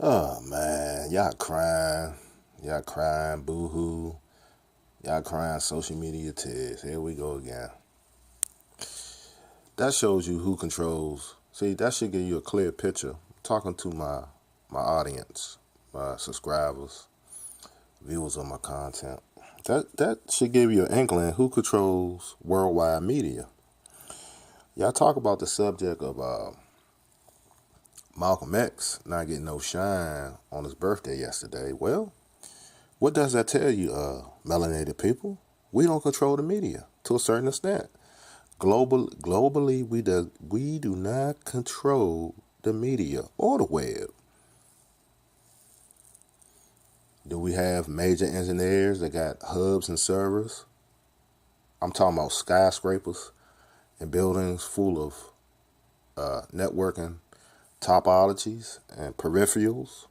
Oh man, y'all crying, boo-hoo, y'all crying social media tears. Here we go again. That shows you who controls. See, that should give you a clear picture. Talking to my audience, my subscribers, viewers of my content. That should give you an inkling who controls worldwide media. Y'all talk about the subject of Malcolm X not getting no shine on his birthday yesterday. Well, what does that tell you, melanated people? We don't control the media to a certain extent. Globally, we do not control the media or the web. Do we have major engineers that got hubs and servers? I'm talking about skyscrapers and buildings full of networking topologies and peripherals,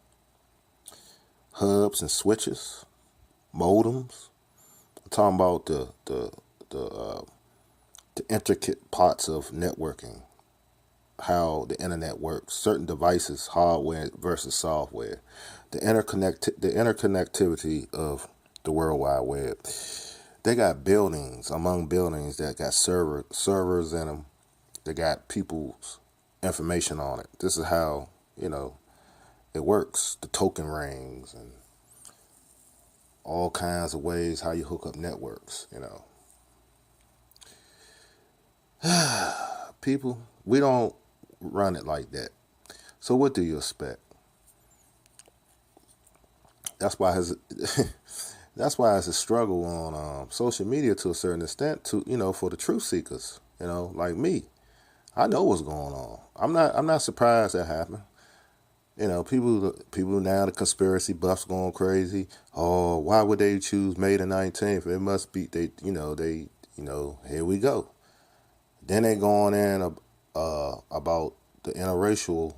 hubs and switches, modems. I'm talking about the intricate parts of networking, how the internet works, certain devices, hardware versus software, the interconnectivity of the World Wide Web. They got buildings among buildings that got servers in them. They got people's information on it. This is how it works. The token rings and all kinds of ways how you hook up networks. People, we don't run it like that. So what do you expect? That's why his that's why it's a struggle on social media to a certain extent to for the truth seekers, like me. I know what's going on. I'm not surprised that happened. People now, the conspiracy buffs going crazy. Oh, why would they choose May the 19th? It must be here we go. Then they going in about the interracial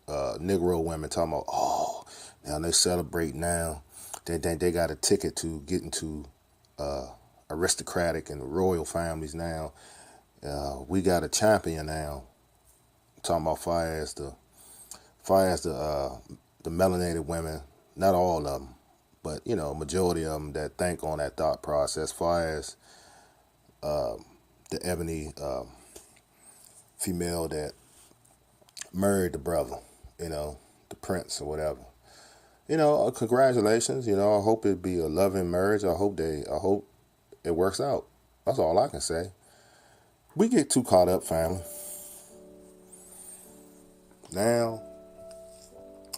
Negro women talking about, oh, now they celebrate now. They think they got a ticket to get into aristocratic and royal families now. We got a champion now. Talking about far as the melanated women, not all of them, but majority of them that think on that thought process. Far as the ebony female that married the brother, the prince or whatever. Congratulations. I hope it be a loving marriage. I hope it works out. That's all I can say. We get too caught up, family. Now,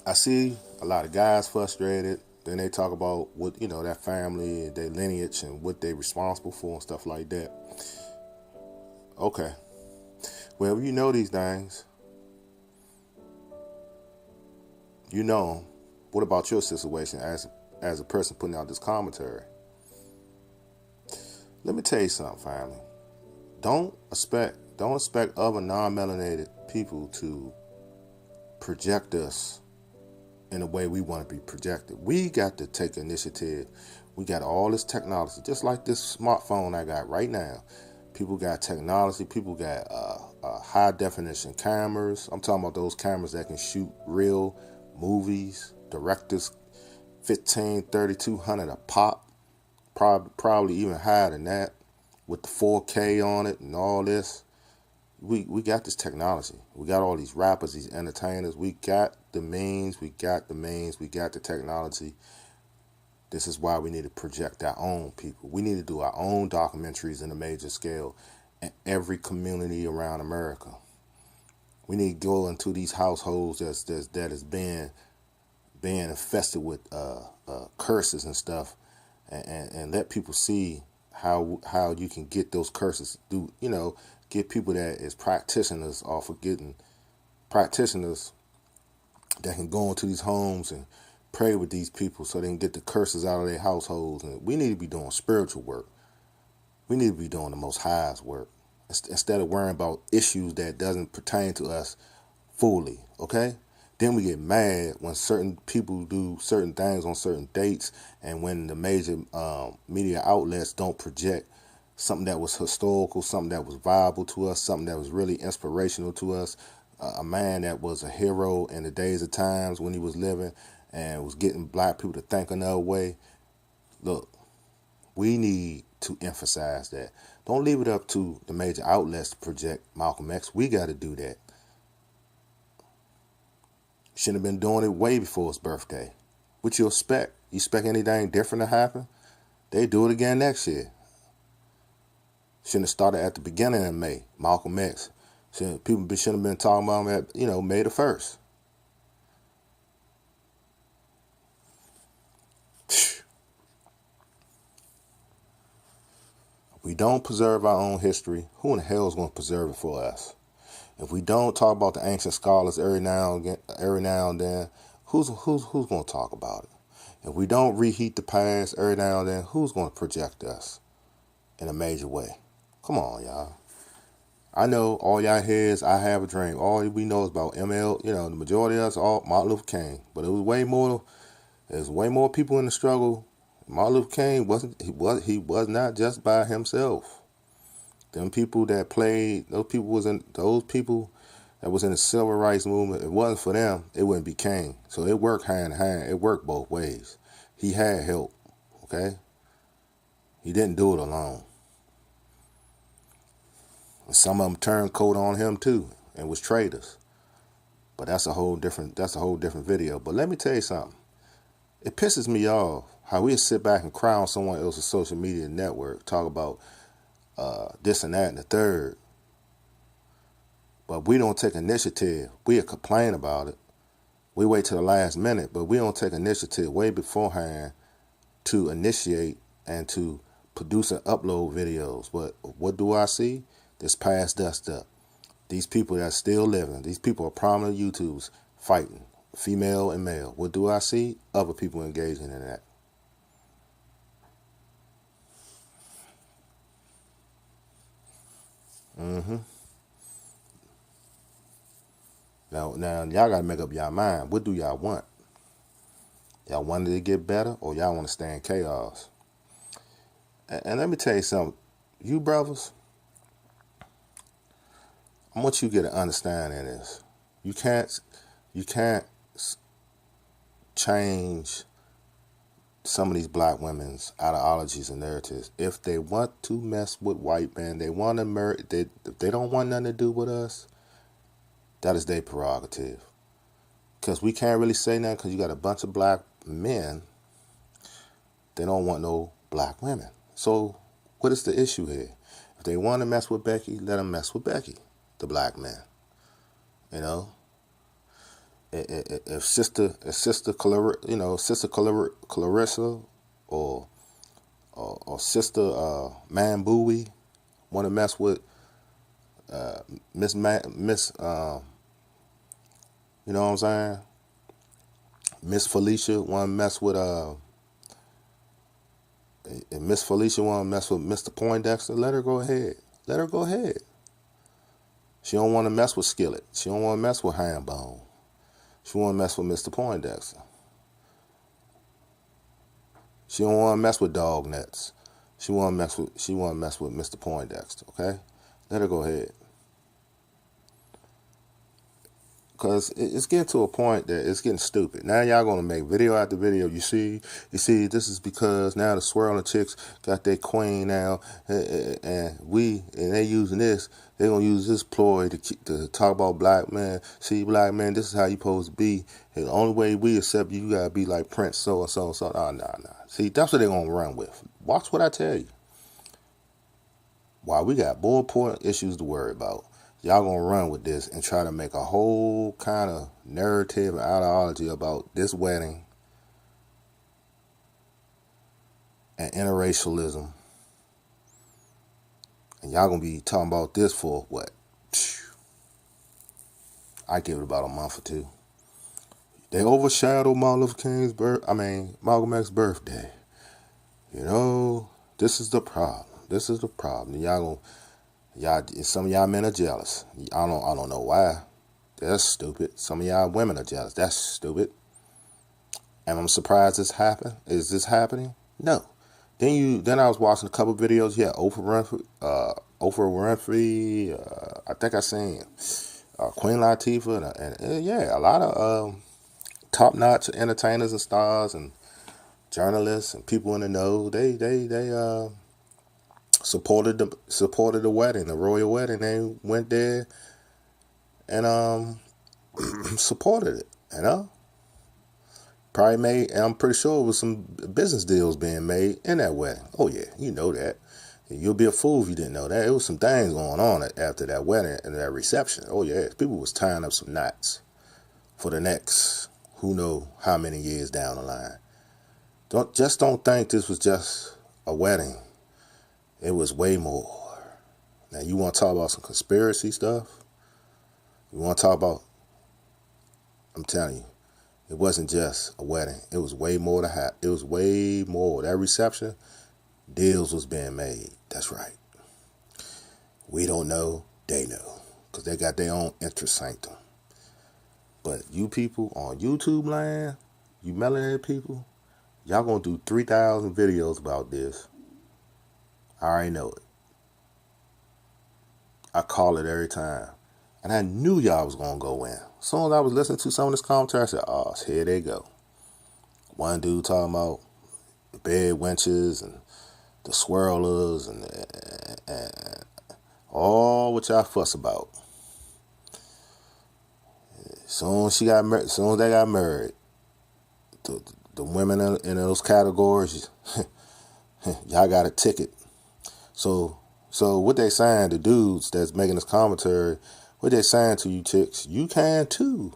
I see a lot of guys frustrated. Then they talk about what, that family, their lineage and what they responsible for and stuff like that. Okay. Well, you know these things. You know 'em. What about your situation as a person putting out this commentary? Let me tell you something, family. Don't expect other non-melanated people to project us in the way we want to be projected. We got to take initiative. We got all this technology, just like this smartphone I got right now. People got technology. People got high definition cameras. I'm talking about those cameras that can shoot real movies. Directors, 15, 3200 a pop. Probably even higher than that, with the 4K on it and all this. We got this technology. We got all these rappers, these entertainers. We got the means. We got the technology. This is why we need to project our own people. We need to do our own documentaries in a major scale in every community around America. We need to go into these households that is being infested with curses and stuff, and let people see how you can get those curses. Get people that is practitioners or forgetting practitioners that can go into these homes and pray with these people so they can get the curses out of their households. And we need to be doing spiritual work. We need to be doing the Most High's work instead of worrying about issues that doesn't pertain to us fully. Okay. Then we get mad when certain people do certain things on certain dates, and when the major media outlets don't project something that was historical, something that was viable to us, something that was really inspirational to us. a man that was a hero in the days of times when he was living and was getting black people to think another way. Look, we need to emphasize that. Don't leave it up to the major outlets to project Malcolm X. We got to do that. Shouldn't have been doing it way before his birthday. What you expect? You expect anything different to happen? They do it again next year. Shouldn't have started at the beginning of May. Malcolm X. People shouldn't have been talking about him at, May the 1st. If we don't preserve our own history, who in the hell is going to preserve it for us? If we don't talk about the ancient scholars every now and then, who's going to talk about it? If we don't reheat the past every now and then, who's going to project us in a major way? Come on, y'all. I know all y'all hear is I Have a Dream. All we know is about ML, the majority of us all Martin Luther King. But it was way more people in the struggle. Martin Luther King he was not just by himself. Them people that played, those people that was in the civil rights movement, if it wasn't for them, it wouldn't be King. So it worked hand in hand. It worked both ways. He had help, okay? He didn't do it alone. And some of them turned coat on him too and was traitors. But that's a whole different video. But let me tell you something. It pisses me off how we sit back and cry on someone else's social media network, talk about this and that and the third. But we don't take initiative. We'll complain about it. We wait till the last minute, but we don't take initiative way beforehand to initiate and to produce and upload videos. But what do I see? This past dust up. These people that are still living, these people are prominent YouTubers fighting, female and male. What do I see? Other people engaging in that. Now y'all gotta make up y'all mind. What do y'all want? Y'all want it to get better, or y'all want to stay in chaos? And let me tell you something, you brothers. I want you to get an understanding of this. You can't change some of these black women's ideologies and narratives. If they want to mess with white men, they want to murder. If they don't want nothing to do with us, that is their prerogative. Because we can't really say nothing because you got a bunch of black men. They don't want no black women. So what is the issue here? If they want to mess with Becky, let them mess with Becky. The black man, if sister Clarissa or sister Man Bowie want to mess with Miss you know what I'm saying? Miss Felicia want to mess with if Miss Felicia want to mess with Mr. Poindexter, let her go ahead. Let her go ahead. She don't want to mess with Skillet. She don't want to mess with Hambone. She want to mess with Mr. Poindexter. She don't want to mess with Dog Nuts. She want to mess with Mr. Poindexter. Okay, let her go ahead. Because it's getting to a point that it's getting stupid. Now y'all going to make video after video. You see, this is because now the swirling chicks got their queen now, and they using this. They going to use this ploy to talk about black men. See, black man, this is how you supposed to be. And the only way we accept you, you got to be like Prince so-and-so. Nah. See, that's what they going to run with. Watch what I tell you. While we got more important issues to worry about, y'all gonna run with this and try to make a whole kind of narrative and ideology about this wedding and interracialism. And y'all gonna be talking about this for what? I give it about a month or two. They overshadow Martin Luther King's Malcolm X's birthday. This is the problem. And some of y'all men are jealous. I don't know why. That's stupid. Some of y'all women are jealous. That's stupid. And I'm surprised this happened. Is this happening? No. Then I was watching a couple of videos. Yeah, Oprah Winfrey. I think I seen Queen Latifah, and yeah, a lot of top-notch entertainers and stars and journalists and people in the know. They supported the wedding, the royal wedding. They went there and supported it. You know, probably made. I'm pretty sure it was some business deals being made in that wedding. Oh yeah, you know that. You'll be a fool if you didn't know that. It was some things going on after that wedding and that reception. Oh yeah, people was tying up some knots for the next who know how many years down the line. Don't think this was just a wedding. It was way more. Now you want to talk about some conspiracy stuff? You want to talk about? I'm telling you, it wasn't just a wedding. It was way more to have. It was way more. That reception, deals was being made. That's right. We don't know. They know. Because they got their own interest sanctum. But you people on YouTube land, you melanated people, y'all going to do 3,000 videos about this. I already know it. I call it every time. And I knew y'all was going to go in. As soon as I was listening to some of this commentary, I said, oh, here they go. One dude talking about bed wenches and the swirlers and all what y'all fuss about. Soon as they got married, the women in those categories, y'all got a ticket. So what they saying, the dudes that's making this commentary, what they saying to you chicks, you can too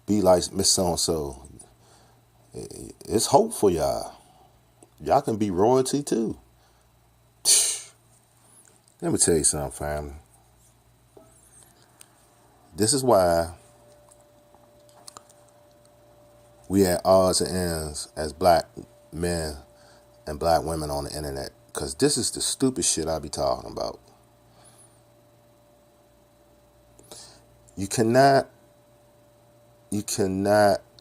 be like Miss So-and-so. It's hope for y'all. Y'all can be royalty too. Let me tell you something, family. This is why we at odds and ends as black men and black women on the internet. Because this is the stupid shit I be talking about. You cannot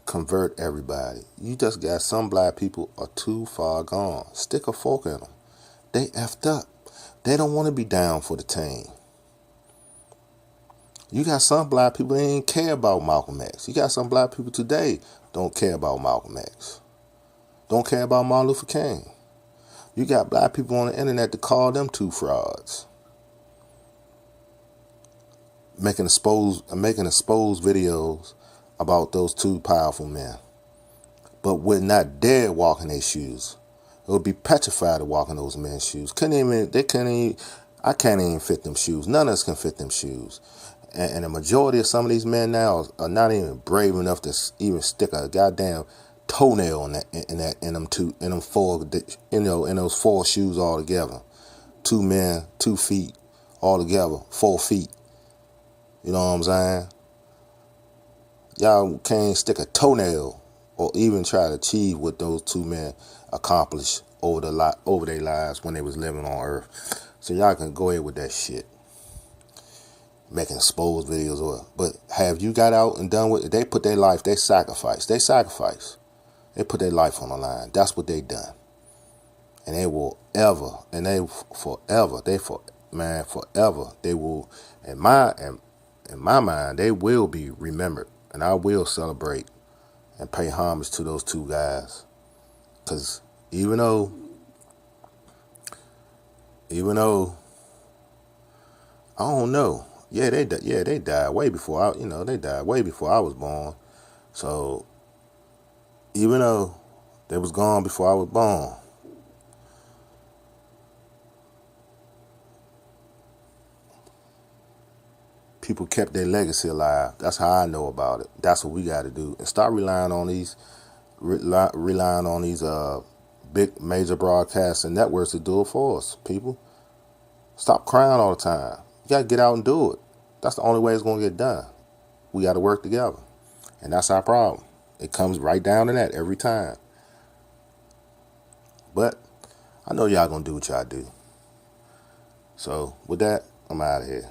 convert everybody. You just got some black people are too far gone. Stick a fork in them. They effed up. They don't want to be down for the team. You got some black people that ain't care about Malcolm X. You got some black people today don't care about Malcolm X. Don't care about Martin Luther King. You got black people on the internet to call them two frauds. Making exposed videos about those two powerful men. But would not dare walk in their shoes. It would be petrified to walk in those men's shoes. I can't even fit them shoes. None of us can fit them shoes. And the majority of some of these men now are not even brave enough to even stick a goddamn toenail in those four shoes all together. 2 men, 2 feet all together, 4 feet. You know what I'm saying? Y'all can't stick a toenail or even try to achieve what those 2 men accomplished over their lives when they was living on Earth. So y'all can go ahead with that shit. Making exposed videos but have you got out and done with it? They put their life, they sacrifice. They put their life on the line. That's what they done. And they will forever, they will, in my mind, they will be remembered. And I will celebrate and pay homage to those 2 guys. Because even though, I don't know. They died way before I was born. So even though they was gone before I was born, people kept their legacy alive. That's how I know about it. That's what we got to do, and start relying on these big major broadcasts and networks to do it for us. People, stop crying all the time. You got to get out and do it. That's the only way it's going to get done. We got to work together. And that's our problem. It comes right down to that every time. But I know y'all going to do what y'all do. So with that, I'm out of here.